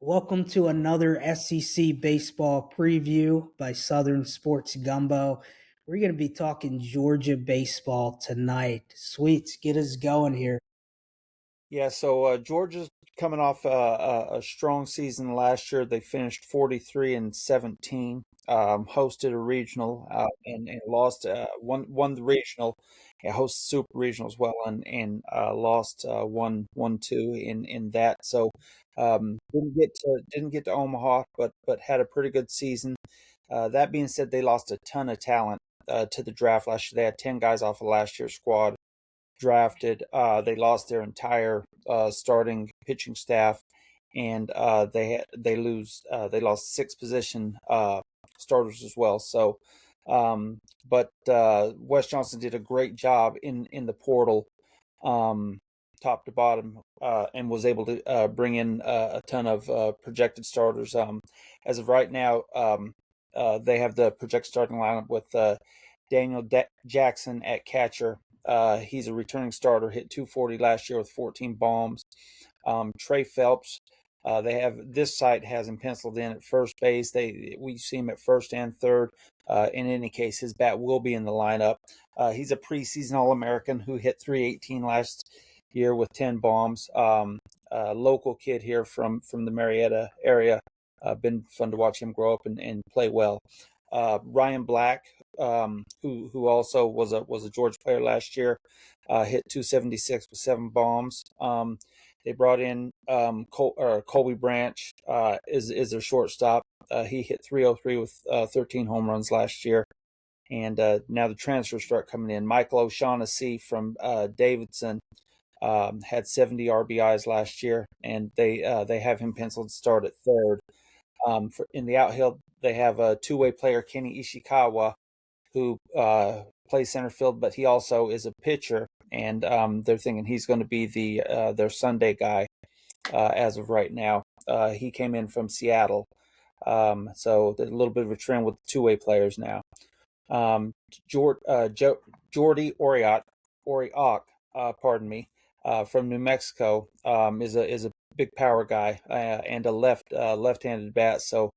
Welcome to another SEC baseball preview by Southern Sports Gumbo. We're going to be talking Georgia baseball tonight. Sweets, get us going here. Yeah, so Georgia's coming off a strong season last year. They finished 43-17, hosted a regional and lost won the regional, hosted super regional as well, and lost 1-2 in that. So didn't get to Omaha, but had a pretty good season. That being said, they lost a ton of talent to the draft last year. They had 10 guys off of last year's squad drafted. They lost their entire starting pitching staff, and they lost six position starters as well. So, but Wes Johnson did a great job in the portal, um, top to bottom, and was able to bring in a ton of projected starters. As of right now, they have the projected starting lineup with Daniel Jackson at catcher. He's a returning starter, hit 240 last year with 14 bombs. Trey Phelps, they have this site has him penciled in at first base. We see him at first and third. In any case, his bat will be in the lineup. He's a preseason All-American who hit 318 last year with 10 bombs. Local kid here from the Marietta area. Been fun to watch him grow up and play well. Ryan Black, who also was a Georgia player last year, hit 276 with seven bombs. They brought in Colby Branch is their shortstop. He hit 303 with 13 home runs last year. And now the transfers start coming in. Michael O'Shaughnessy from Davidson had 70 RBIs last year, and they have him penciled to start at third. In the outfield, they have a two-way player, Kenny Ishikawa, who plays center field, but he also is a pitcher, and they're thinking he's going to be their Sunday guy as of right now. He came in from Seattle, so there's a little bit of a trend with two-way players now. Jordy Oriok, pardon me, from New Mexico, is a big power guy and a left-handed bat. So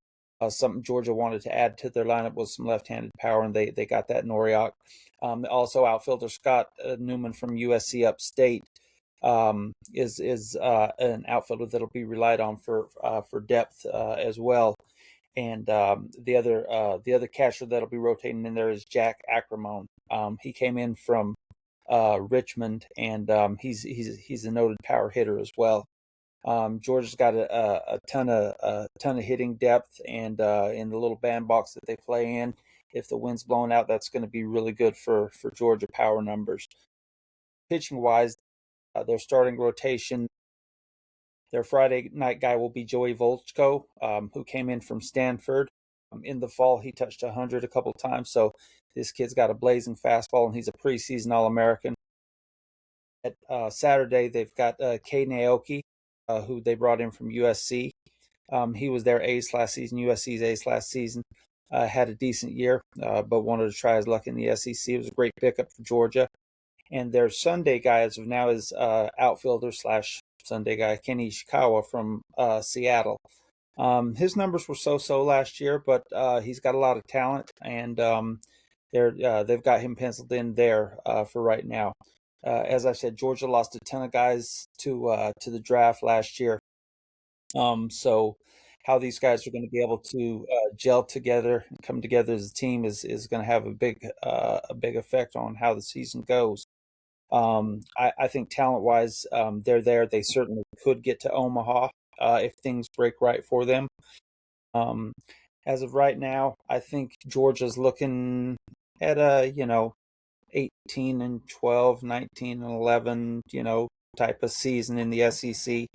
something Georgia wanted to add to their lineup was some left-handed power, and they got that in Oriok. Also, outfielder Scott Newman from USC Upstate is an outfielder that'll be relied on for depth as well. And the other catcher that'll be rotating in there is Jack Ackerman. He came in from Richmond, and he's a noted power hitter as well. Georgia's got a ton of hitting depth, and in the little bandbox that they play in, if the wind's blowing out, that's going to be really good for Georgia power numbers. Pitching wise, their starting rotation, their Friday night guy will be Joey Volchko, who came in from Stanford. In the fall, he touched 100 a couple times, so this kid's got a blazing fastball, and he's a preseason All-American. At Saturday, they've got Cade Naoki, who they brought in from USC. He was their ace last season, USC's ace last season. Had a decent year, but wanted to try his luck in the SEC. It was a great pickup for Georgia. And their Sunday guy as of now is outfielder slash Sunday guy Kenny Ishikawa from Seattle. His numbers were so-so last year, but he's got a lot of talent, and they've got him penciled in there for right now. As I said, Georgia lost a ton of guys to the draft last year. So how these guys are going to be able to gel together and come together as a team is going to have a big effect on how the season goes. I think talent-wise, they're there. They certainly could get to Omaha if things break right for them. Um, as of right now, I think Georgia's looking at a 18-12, 19-11, type of season in the SEC.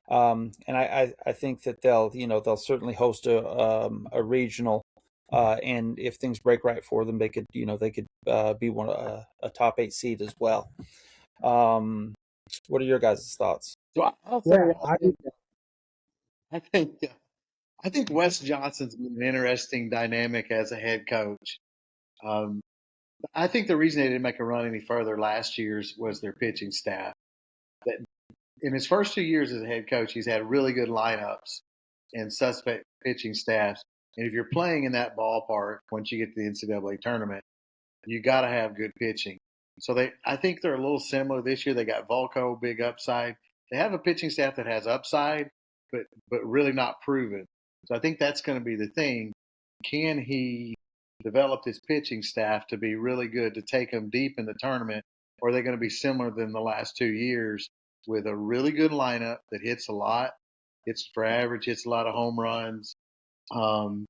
And I think that they'll certainly host a regional, and if things break right for them, they could be a top 8 seed as well. What are your guys' thoughts? So I'll say Yeah, I think I think Wes Johnson's been an interesting dynamic as a head coach. Um, I think the reason they didn't make a run any further last year's was their pitching staff. That in his first 2 years as a head coach, he's had really good lineups, and suspect pitching staffs. And if you're playing in that ballpark, once you get to the NCAA tournament, you got to have good pitching. So I think they're a little similar this year. They got Volko, big upside. They have a pitching staff that has upside, but really not proven. So I think that's going to be the thing. Can he develop his pitching staff to be really good to take them deep in the tournament, or are they going to be similar than the last 2 years with a really good lineup that hits a lot, hits for average, hits a lot of home runs, um,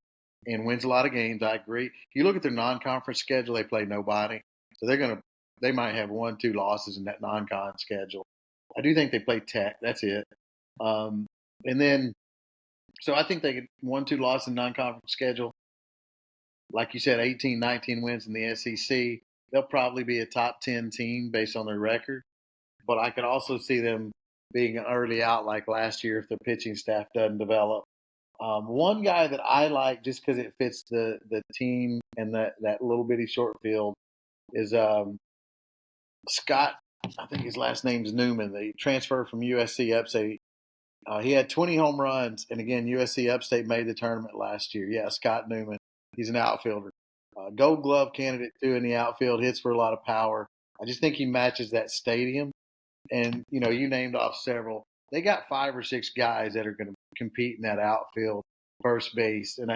and wins a lot of games? I agree. If you look at their non-conference schedule, they play nobody, so they might have 1-2 losses in that non-con schedule. I do think they play Tech. That's it. And then, so I think they get 1-2 losses in non-conference schedule. Like you said, 18, 19 wins in the SEC. They'll probably be a top 10 team based on their record. But I could also see them being an early out like last year if the pitching staff doesn't develop. One guy that I like just because it fits the team and that little bitty short field is Scott. I think his last name's Newman. They transferred from USC Upstate. He had 20 home runs, and again, USC Upstate made the tournament last year. Yeah, Scott Newman. He's an outfielder. Gold Glove candidate too in the outfield. Hits for a lot of power. I just think he matches that stadium. And you named off several. They got 5 or 6 guys that are going to compete in that outfield, first base. And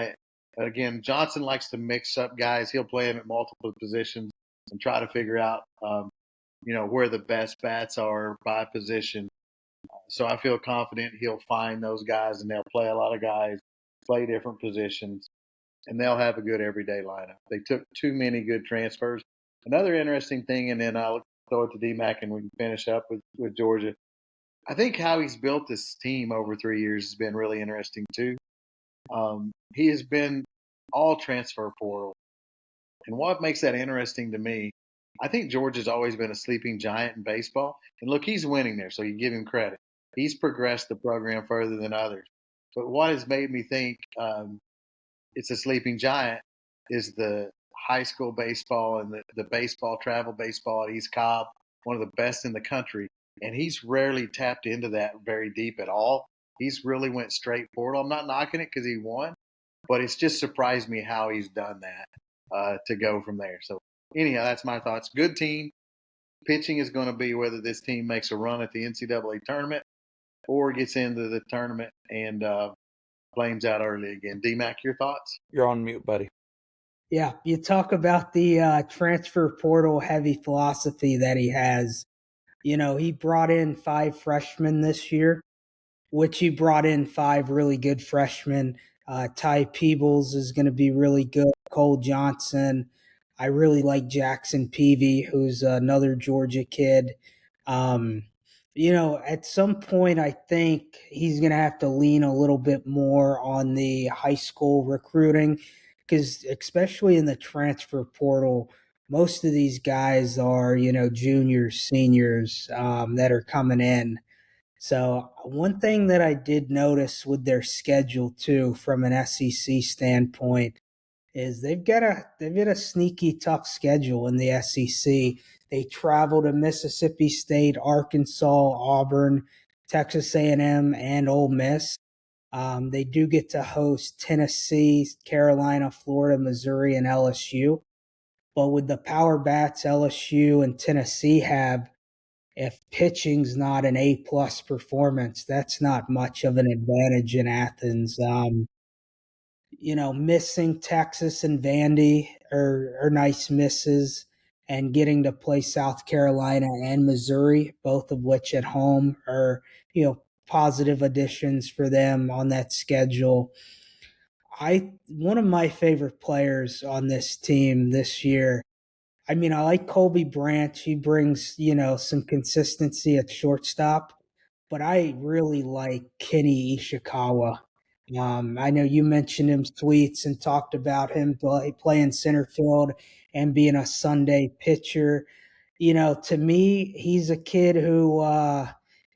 again, Johnson likes to mix up guys. He'll play them at multiple positions and try to figure out, where the best bats are by position. So I feel confident he'll find those guys, and they'll play a lot of guys, play different positions, and they'll have a good everyday lineup. They took too many good transfers. Another interesting thing, and then I'll throw it to DMAC and we can finish up with Georgia. I think how he's built this team over 3 years has been really interesting too. He has been all transfer portal. And what makes that interesting to me, I think Georgia's always been a sleeping giant in baseball. And look, he's winning there, so you give him credit. He's progressed the program further than others. But what has made me think it's a sleeping giant is the high school baseball and the baseball, travel baseball at East Cobb, one of the best in the country. And he's rarely tapped into that very deep at all. He's really went straight portal. I'm not knocking it because he won, but it's just surprised me how he's done that to go from there. So anyhow, that's my thoughts. Good team. Pitching is going to be whether this team makes a run at the NCAA tournament or gets into the tournament and flames out early again. DMAC, your thoughts? You're on mute, buddy. Yeah, you talk about the transfer portal heavy philosophy that he has. He brought in 5 freshmen this year, which he brought in 5 really good freshmen. Ty Peebles is going to be really good. Cole Johnson. I really like Jackson Peavy, who's another Georgia kid. At some point, I think he's going to have to lean a little bit more on the high school recruiting because especially in the transfer portal, most of these guys are, juniors, seniors that are coming in. So one thing that I did notice with their schedule too, from an SEC standpoint, is they've got a sneaky tough schedule in the SEC. They travel to Mississippi State, Arkansas, Auburn, Texas A&M, and Ole Miss. They do get to host Tennessee, Carolina, Florida, Missouri, and LSU. But with the power bats LSU and Tennessee have, if pitching's not an A-plus performance, that's not much of an advantage in Athens. Missing Texas and Vandy are nice misses, and getting to play South Carolina and Missouri, both of which at home are, positive additions for them on that schedule. One of my favorite players on this team this year, I like Colby Branch. He brings, some consistency at shortstop, but I really like Kenny Ishikawa. I know you mentioned him tweets and talked about him playing center field and being a Sunday pitcher. To me, he's a kid who,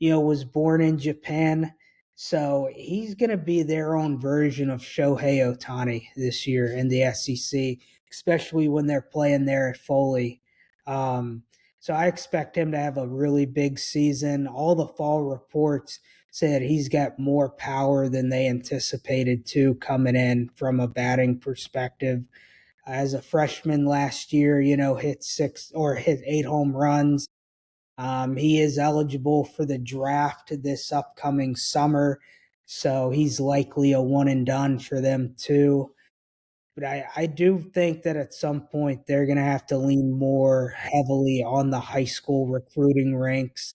was born in Japan. So he's going to be their own version of Shohei Ohtani this year in the SEC, especially when they're playing there at Foley. So I expect him to have a really big season. All the fall reports said he's got more power than they anticipated too coming in from a batting perspective. As a freshman last year, hit 8 home runs. He is eligible for the draft this upcoming summer, so he's likely a one and done for them too. But I do think that at some point they're going to have to lean more heavily on the high school recruiting ranks.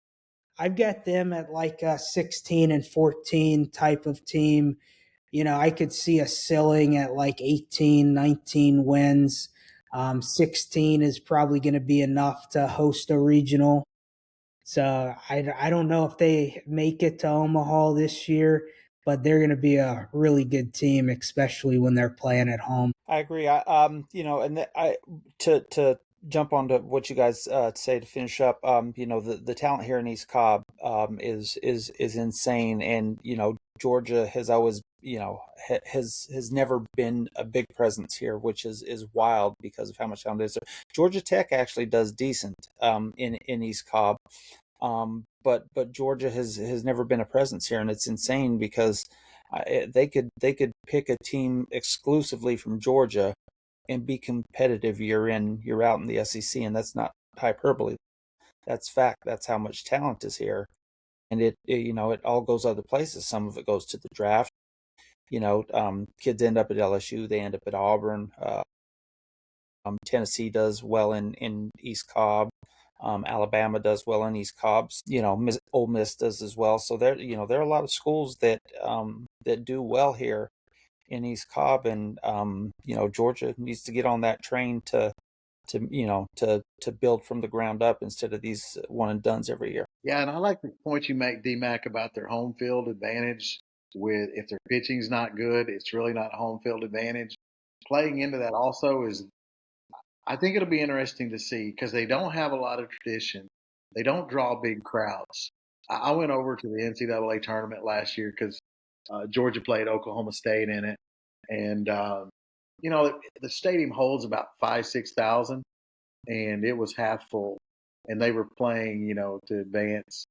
I've got them at like a 16 and 14 type of team. I could see a ceiling at like 18, 19 wins. 16 is probably going to be enough to host a regional. So I don't know if they make it to Omaha this year, but they're going to be a really good team, especially when they're playing at home. I agree. I to jump onto what you guys say to finish up. The talent here in East Cobb is insane, and Georgia has always has never been a big presence here, which is wild because of how much talent there is. Georgia Tech actually does decent in East Cobb, but Georgia has never been a presence here, and it's insane because they could pick a team exclusively from Georgia and be competitive year in year out in the SEC, and that's not hyperbole. That's fact. That's how much talent is here, and it all goes other places. Some of it goes to the draft. Kids end up at LSU, they end up at Auburn. Tennessee does well in East Cobb. Alabama does well in East Cobb. Ole Miss does as well. So there are a lot of schools that do well here in East Cobb, and Georgia needs to get on that train to build from the ground up instead of these one and dones every year. Yeah, and I like the point you make, DMAC, about their home field advantage. With if their pitching's not good, it's really not home field advantage. Playing into that also is, I think it'll be interesting to see because they don't have a lot of tradition. They don't draw big crowds. I went over to the NCAA tournament last year because Georgia played Oklahoma State in it, and the stadium holds about 5,000-6,000, and it was half full, and they were playing to advance.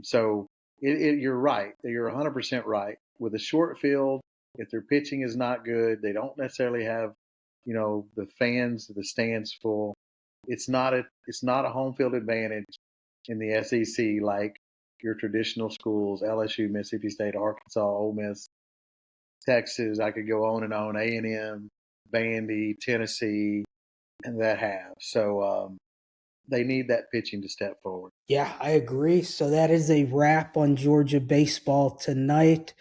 So you're right. You're 100% right. With a short field, if their pitching is not good, they don't necessarily have the fans, the stands full. It's not a home field advantage in the SEC like your traditional schools: LSU, Mississippi State, Arkansas, Ole Miss, Texas. I could go on and on. A&M, Vandy, Tennessee, and that have. So they need that pitching to step forward. Yeah, I agree. So that is a wrap on Georgia baseball tonight.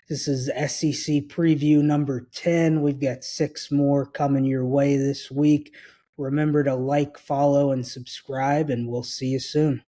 This is SEC preview number 10. We've got 6 more coming your way this week. Remember to like, follow, and subscribe, and we'll see you soon.